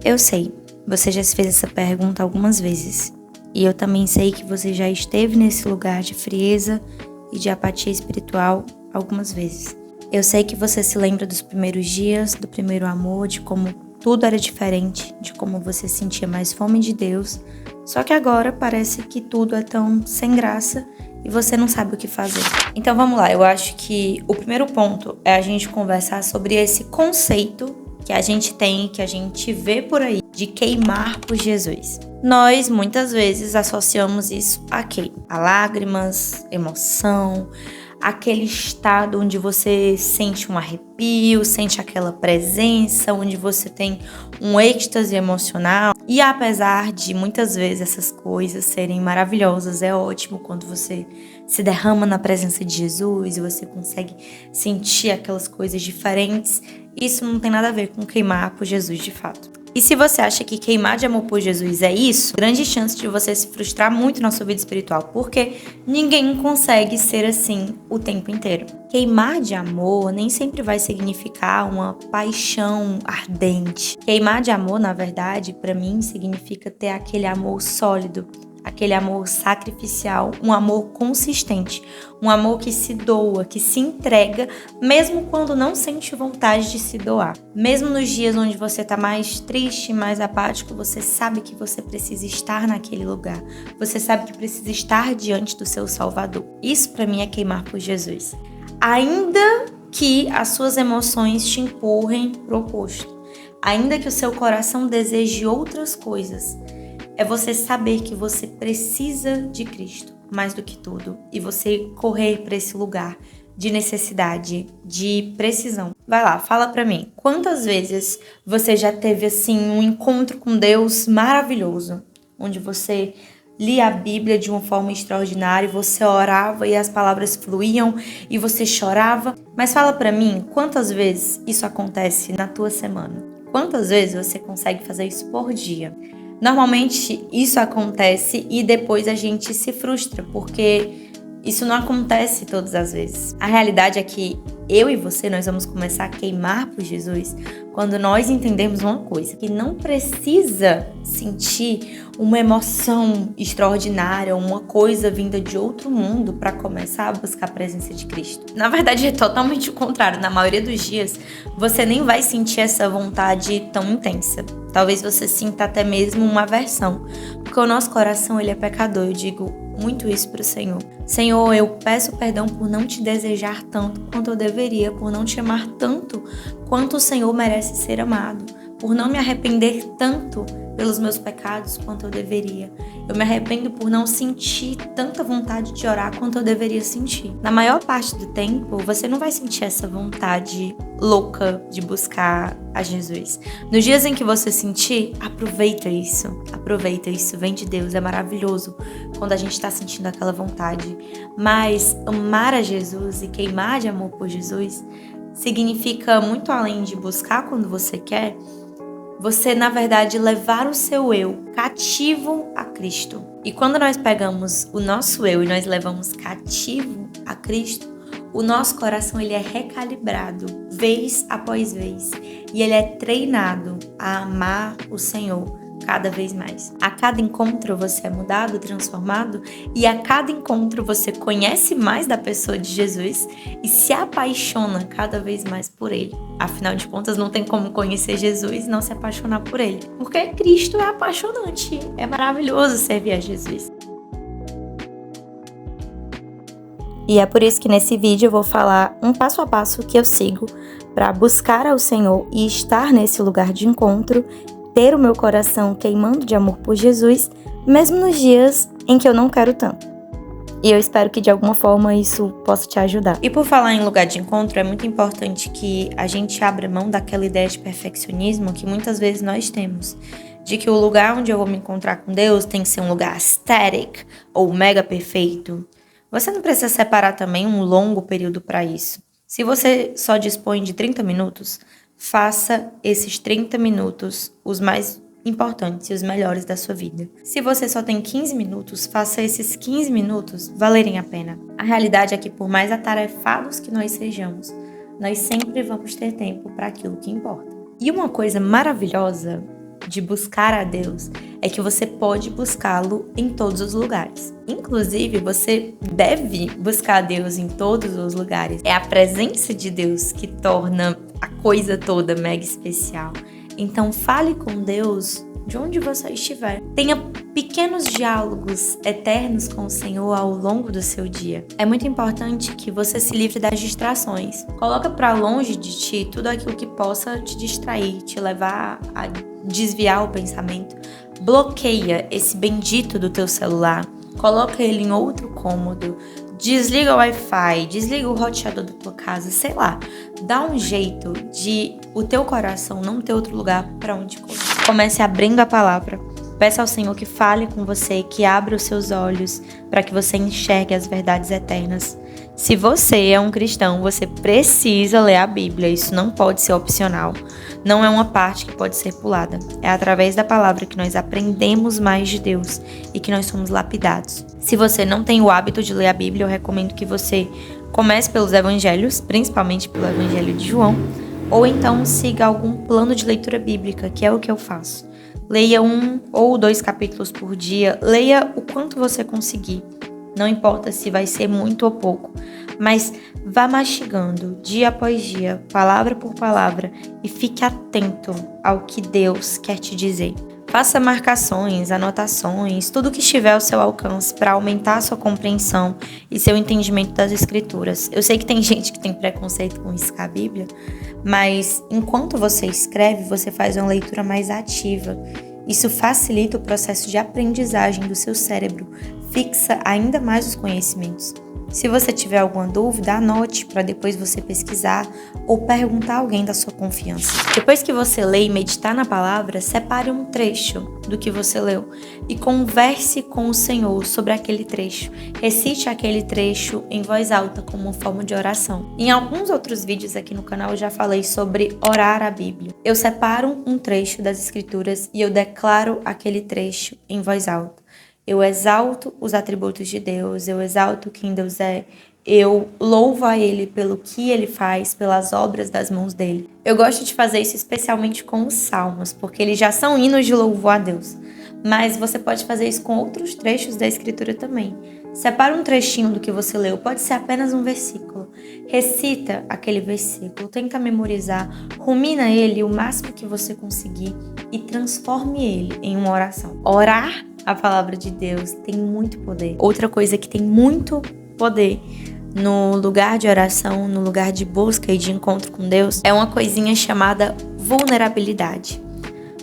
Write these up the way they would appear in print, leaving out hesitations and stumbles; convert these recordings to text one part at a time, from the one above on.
Eu sei, você já se fez essa pergunta algumas vezes. E eu também sei que você já esteve nesse lugar de frieza e de apatia espiritual algumas vezes. Eu sei que você se lembra dos primeiros dias, do primeiro amor, de como tudo era diferente, de como você sentia mais fome de Deus. Só que agora parece que tudo é tão sem graça e você não sabe o que fazer. Então vamos lá, eu acho que o primeiro ponto é a gente conversar sobre esse conceito que a gente tem, que a gente vê por aí, de queimar por Jesus. Nós, muitas vezes, associamos isso a quê? A lágrimas, emoção, aquele estado onde você sente um arrepio, sente aquela presença, onde você tem um êxtase emocional. E apesar de muitas vezes essas coisas serem maravilhosas, é ótimo quando você se derrama na presença de Jesus e você consegue sentir aquelas coisas diferentes. Isso não tem nada a ver com queimar por Jesus de fato. E se você acha que queimar de amor por Jesus é isso, grande chance de você se frustrar muito na sua vida espiritual, porque ninguém consegue ser assim o tempo inteiro. Queimar de amor nem sempre vai significar uma paixão ardente. Queimar de amor, na verdade, para mim, significa ter aquele amor sólido, aquele amor sacrificial, um amor consistente, um amor que se doa, que se entrega, mesmo quando não sente vontade de se doar. Mesmo nos dias onde você está mais triste, mais apático, você sabe que você precisa estar naquele lugar. Você sabe que precisa estar diante do seu Salvador. Isso para mim é queimar por Jesus. Ainda que as suas emoções te empurrem pro oposto, ainda que o seu coração deseje outras coisas, é você saber que você precisa de Cristo mais do que tudo e você correr para esse lugar de necessidade, de precisão. Vai lá, fala pra mim, quantas vezes você já teve assim um encontro com Deus maravilhoso, onde você lia a Bíblia de uma forma extraordinária, você orava e as palavras fluíam e você chorava? Mas fala pra mim, quantas vezes isso acontece na tua semana? Quantas vezes você consegue fazer isso por dia? Normalmente isso acontece e depois a gente se frustra, porque isso não acontece todas as vezes. A realidade é que eu e você, nós vamos começar a queimar por Jesus quando nós entendemos uma coisa, que não precisa sentir uma emoção extraordinária, uma coisa vinda de outro mundo para começar a buscar a presença de Cristo. Na verdade, é totalmente o contrário. Na maioria dos dias, você nem vai sentir essa vontade tão intensa. Talvez você sinta até mesmo uma aversão, porque o nosso coração ele é pecador. Eu digo muito isso para o Senhor. Senhor, eu peço perdão por não te desejar tanto quanto eu deveria, por não te amar tanto quanto o Senhor merece ser amado, por não me arrepender tanto pelos meus pecados quanto eu deveria. Eu me arrependo por não sentir tanta vontade de orar quanto eu deveria sentir. Na maior parte do tempo, você não vai sentir essa vontade louca de buscar a Jesus. Nos dias em que você sentir, aproveita isso, vem de Deus, é maravilhoso quando a gente está sentindo aquela vontade. Mas amar a Jesus e queimar de amor por Jesus significa muito além de buscar quando você quer, você, na verdade, levar o seu eu cativo a Cristo. E quando nós pegamos o nosso eu e nós levamos cativo a Cristo, o nosso coração ele é recalibrado vez após vez. E ele é treinado a amar o Senhor cada vez mais. A cada encontro você é mudado, transformado, e a cada encontro você conhece mais da pessoa de Jesus e se apaixona cada vez mais por Ele. Afinal de contas, não tem como conhecer Jesus e não se apaixonar por Ele, porque Cristo é apaixonante, é maravilhoso servir a Jesus. E é por isso que nesse vídeo eu vou falar um passo a passo que eu sigo para buscar ao Senhor e estar nesse lugar de encontro, ter o meu coração queimando de amor por Jesus, mesmo nos dias em que eu não quero tanto. E eu espero que de alguma forma isso possa te ajudar. E por falar em lugar de encontro, é muito importante que a gente abra mão daquela ideia de perfeccionismo que muitas vezes nós temos. De que o lugar onde eu vou me encontrar com Deus tem que ser um lugar aesthetic ou mega perfeito. Você não precisa separar também um longo período para isso. Se você só dispõe de 30 minutos, faça esses 30 minutos os mais importantes e os melhores da sua vida. Se você só tem 15 minutos, faça esses 15 minutos valerem a pena. A realidade é que por mais atarefados que nós sejamos, nós sempre vamos ter tempo para aquilo que importa. E uma coisa maravilhosa de buscar a Deus é que você pode buscá-lo em todos os lugares. Inclusive, você deve buscar a Deus em todos os lugares. É a presença de Deus que torna a coisa toda mega especial. Então, fale com Deus de onde você estiver. Tenha pequenos diálogos eternos com o Senhor ao longo do seu dia. É muito importante que você se livre das distrações. Coloca para longe de ti tudo aquilo que possa te distrair, te levar a desviar o pensamento. Bloqueia esse bendito do teu celular. Coloca ele em outro cômodo. Desliga o Wi-Fi, desliga o roteador da tua casa, sei lá. Dá um jeito de o teu coração não ter outro lugar para onde correr. Comece abrindo a palavra. Peça ao Senhor que fale com você, que abra os seus olhos para que você enxergue as verdades eternas. Se você é um cristão, você precisa ler a Bíblia. Isso não pode ser opcional. Não é uma parte que pode ser pulada. É através da palavra que nós aprendemos mais de Deus e que nós somos lapidados. Se você não tem o hábito de ler a Bíblia, eu recomendo que você comece pelos evangelhos, principalmente pelo Evangelho de João, ou então siga algum plano de leitura bíblica, que é o que eu faço. Leia 1 ou 2 capítulos por dia, leia o quanto você conseguir. Não importa se vai ser muito ou pouco, mas vá mastigando dia após dia, palavra por palavra, e fique atento ao que Deus quer te dizer. Faça marcações, anotações, tudo que estiver ao seu alcance para aumentar a sua compreensão e seu entendimento das Escrituras. Eu sei que tem gente que tem preconceito com riscar a Bíblia, mas enquanto você escreve, você faz uma leitura mais ativa. Isso facilita o processo de aprendizagem do seu cérebro, fixa ainda mais os conhecimentos. Se você tiver alguma dúvida, anote para depois você pesquisar ou perguntar a alguém da sua confiança. Depois que você lê e meditar na palavra, separe um trecho do que você leu e converse com o Senhor sobre aquele trecho. Recite aquele trecho em voz alta como uma forma de oração. Em alguns outros vídeos aqui no canal eu já falei sobre orar a Bíblia. Eu separo um trecho das Escrituras e eu declaro aquele trecho em voz alta. Eu exalto os atributos de Deus, eu exalto quem Deus é, eu louvo a Ele pelo que Ele faz, pelas obras das mãos dEle. Eu gosto de fazer isso especialmente com os salmos, porque eles já são hinos de louvor a Deus. Mas você pode fazer isso com outros trechos da Escritura também. Separa um trechinho do que você leu, pode ser apenas um versículo. Recita aquele versículo, tenta memorizar, rumina ele o máximo que você conseguir e transforme ele em uma oração. Orar a palavra de Deus tem muito poder. Outra coisa que tem muito poder no lugar de oração, no lugar de busca e de encontro com Deus, é uma coisinha chamada vulnerabilidade.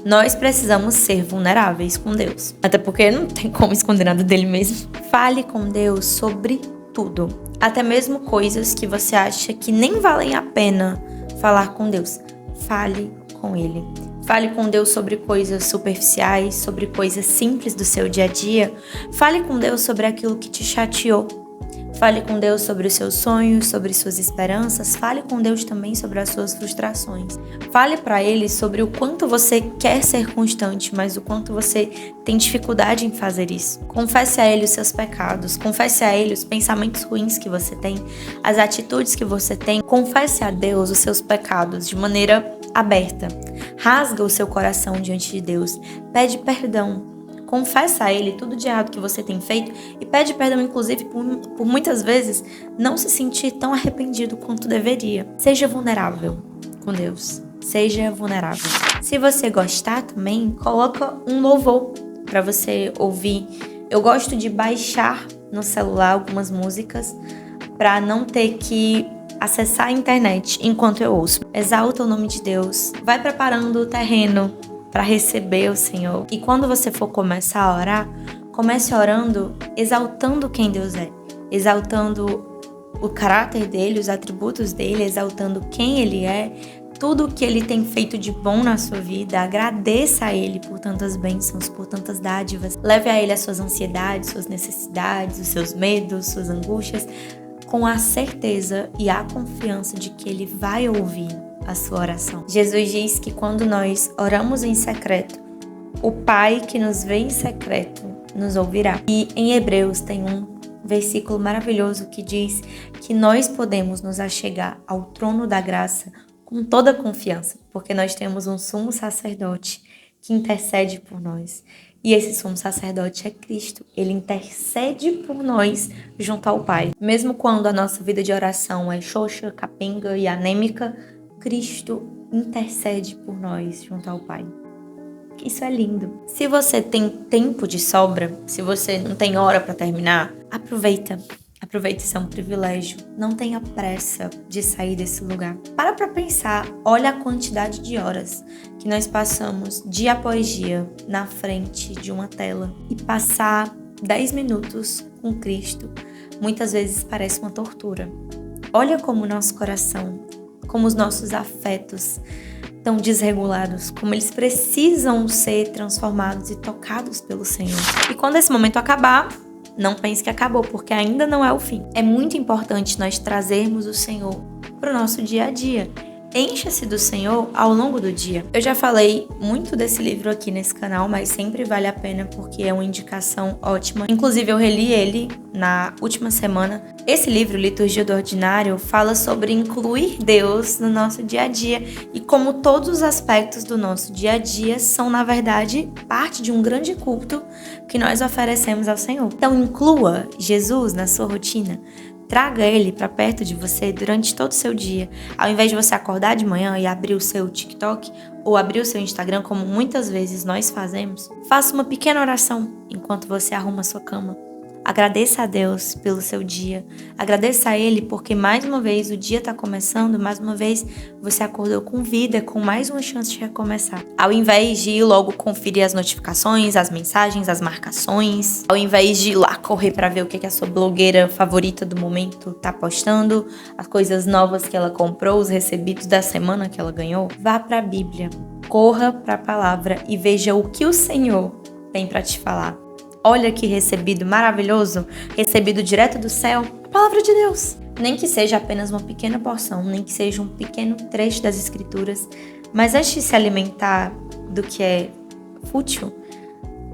Nós precisamos ser vulneráveis com Deus, até porque não tem como esconder nada dele mesmo. Fale com Deus sobre tudo, até mesmo coisas que você acha que nem valem a pena falar com Deus. Fale com Ele. Fale com Deus sobre coisas superficiais, sobre coisas simples do seu dia a dia. Fale com Deus sobre aquilo que te chateou. Fale com Deus sobre os seus sonhos, sobre suas esperanças. Fale com Deus também sobre as suas frustrações. Fale para Ele sobre o quanto você quer ser constante, mas o quanto você tem dificuldade em fazer isso. Confesse a Ele os seus pecados. Confesse a Ele os pensamentos ruins que você tem, as atitudes que você tem. Confesse a Deus os seus pecados de maneira aberta. Rasga o seu coração diante de Deus. Pede perdão. Confessa a Ele tudo de errado que você tem feito e pede perdão, inclusive, por muitas vezes não se sentir tão arrependido quanto deveria. Seja vulnerável com Deus. Seja vulnerável. Se você gostar também, coloca um louvor para você ouvir. Eu gosto de baixar no celular algumas músicas para não ter que acessar a internet enquanto eu ouço. Exalta o nome de Deus. Vai preparando o terreno para receber o Senhor. E quando você for começar a orar, comece orando exaltando quem Deus é. Exaltando o caráter dele, os atributos dele, exaltando quem ele é, tudo o que ele tem feito de bom na sua vida. Agradeça a ele por tantas bênçãos, por tantas dádivas. Leve a ele as suas ansiedades, suas necessidades, os seus medos, suas angústias, com a certeza e a confiança de que ele vai ouvir a sua oração. Jesus diz que quando nós oramos em secreto, o Pai que nos vê em secreto nos ouvirá. E em Hebreus tem um versículo maravilhoso que diz que nós podemos nos achegar ao trono da graça com toda a confiança, porque nós temos um sumo sacerdote que intercede por nós. E esse sumo sacerdote é Cristo. Ele intercede por nós junto ao Pai. Mesmo quando a nossa vida de oração é xoxa, capenga e anêmica, Cristo intercede por nós junto ao Pai. Isso é lindo. Se você tem tempo de sobra, se você não tem hora para terminar, aproveita. Aproveite, isso é um privilégio. Não tenha pressa de sair desse lugar. Para pensar, olha a quantidade de horas que nós passamos dia após dia na frente de uma tela. E passar 10 minutos com Cristo muitas vezes parece uma tortura. Olha como o nosso coração, como os nossos afetos estão desregulados, como eles precisam ser transformados e tocados pelo Senhor. E quando esse momento acabar, não pense que acabou, porque ainda não é o fim. É muito importante nós trazermos o Senhor para o nosso dia a dia. Encha-se do Senhor ao longo do dia. Eu já falei muito desse livro aqui nesse canal, mas sempre vale a pena porque é uma indicação ótima. Inclusive, eu reli ele na última semana. Esse livro, Liturgia do Ordinário, fala sobre incluir Deus no nosso dia a dia e como todos os aspectos do nosso dia a dia são, na verdade, parte de um grande culto que nós oferecemos ao Senhor. Então, inclua Jesus na sua rotina. Traga ele para perto de você durante todo o seu dia. Ao invés de você acordar de manhã e abrir o seu TikTok ou abrir o seu Instagram, como muitas vezes nós fazemos, faça uma pequena oração enquanto você arruma a sua cama. Agradeça a Deus pelo seu dia. Agradeça a Ele porque mais uma vez o dia está começando, mais uma vez você acordou com vida, com mais uma chance de recomeçar. Ao invés de ir logo conferir as notificações, as mensagens, as marcações, ao invés de ir lá correr para ver o que a sua blogueira favorita do momento está postando, as coisas novas que ela comprou, os recebidos da semana que ela ganhou, vá para a Bíblia, corra para a palavra e veja o que o Senhor tem para te falar. Olha que recebido maravilhoso, recebido direto do céu, a palavra de Deus. Nem que seja apenas uma pequena porção, nem que seja um pequeno trecho das Escrituras, mas antes de se alimentar do que é fútil,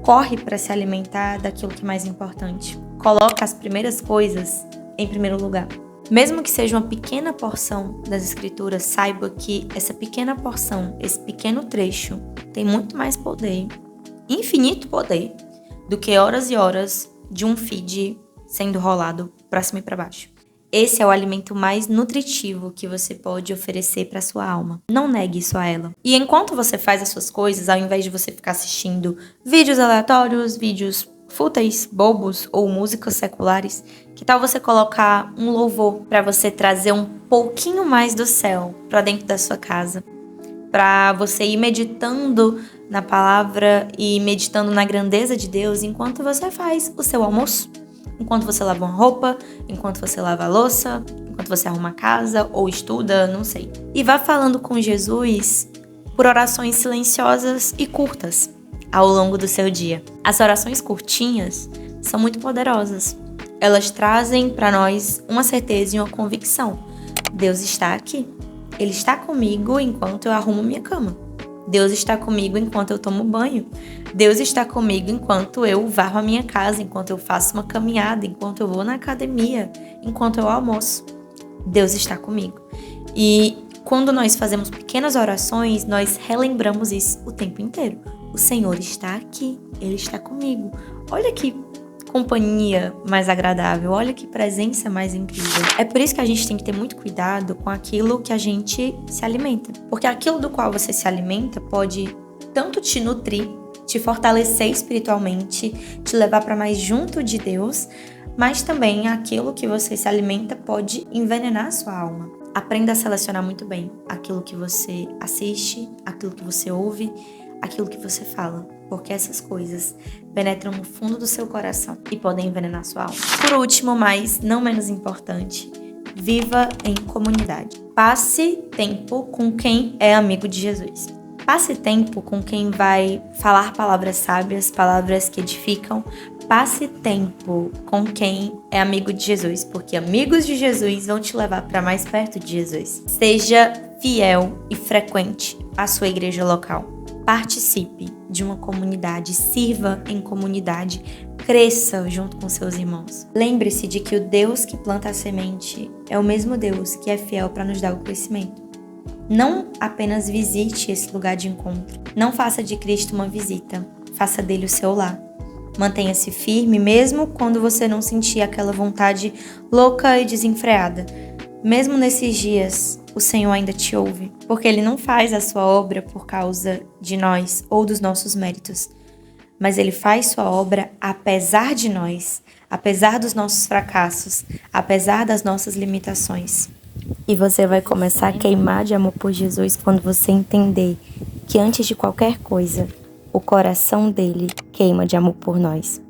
corre para se alimentar daquilo que é mais importante. Coloca as primeiras coisas em primeiro lugar. Mesmo que seja uma pequena porção das Escrituras, saiba que essa pequena porção, esse pequeno trecho, tem muito mais poder, infinito poder, do que horas e horas de um feed sendo rolado para cima e para baixo. Esse é o alimento mais nutritivo que você pode oferecer para sua alma. Não negue isso a ela. E enquanto você faz as suas coisas, ao invés de você ficar assistindo vídeos aleatórios, vídeos fúteis, bobos ou músicas seculares, que tal você colocar um louvor para você trazer um pouquinho mais do céu para dentro da sua casa? Para você ir meditando na palavra e meditando na grandeza de Deus enquanto você faz o seu almoço, enquanto você lava uma roupa, enquanto você lava a louça, enquanto você arruma a casa ou estuda, não sei. E vá falando com Jesus por orações silenciosas e curtas ao longo do seu dia. As orações curtinhas são muito poderosas. Elas trazem para nós uma certeza e uma convicção. Deus está aqui. Ele está comigo enquanto eu arrumo minha cama. Deus está comigo enquanto eu tomo banho. Deus está comigo enquanto eu varro a minha casa, enquanto eu faço uma caminhada, enquanto eu vou na academia, enquanto eu almoço. Deus está comigo. E quando nós fazemos pequenas orações, nós relembramos isso o tempo inteiro. O Senhor está aqui, Ele está comigo. Olha que companhia mais agradável, olha que presença mais incrível. É por isso que a gente tem que ter muito cuidado com aquilo que a gente se alimenta. Porque aquilo do qual você se alimenta pode tanto te nutrir, te fortalecer espiritualmente, te levar para mais junto de Deus, mas também aquilo que você se alimenta pode envenenar a sua alma. Aprenda a selecionar muito bem aquilo que você assiste, aquilo que você ouve, aquilo que você fala, porque essas coisas penetram no fundo do seu coração e podem envenenar sua alma. Por último, mas não menos importante, viva em comunidade. Passe tempo com quem é amigo de Jesus. Passe tempo com quem vai falar palavras sábias, palavras que edificam. Passe tempo com quem é amigo de Jesus, porque amigos de Jesus vão te levar para mais perto de Jesus. Seja fiel e frequente à sua igreja local. Participe de uma comunidade, sirva em comunidade, cresça junto com seus irmãos. Lembre-se de que o Deus que planta a semente é o mesmo Deus que é fiel para nos dar o crescimento. Não apenas visite esse lugar de encontro. Não faça de Cristo uma visita. Faça dele o seu lar. Mantenha-se firme mesmo quando você não sentir aquela vontade louca e desenfreada. Mesmo nesses dias, o Senhor ainda te ouve, porque Ele não faz a sua obra por causa de nós ou dos nossos méritos, mas Ele faz sua obra apesar de nós, apesar dos nossos fracassos, apesar das nossas limitações. E você vai começar a queimar de amor por Jesus quando você entender que antes de qualquer coisa, o coração dele queima de amor por nós.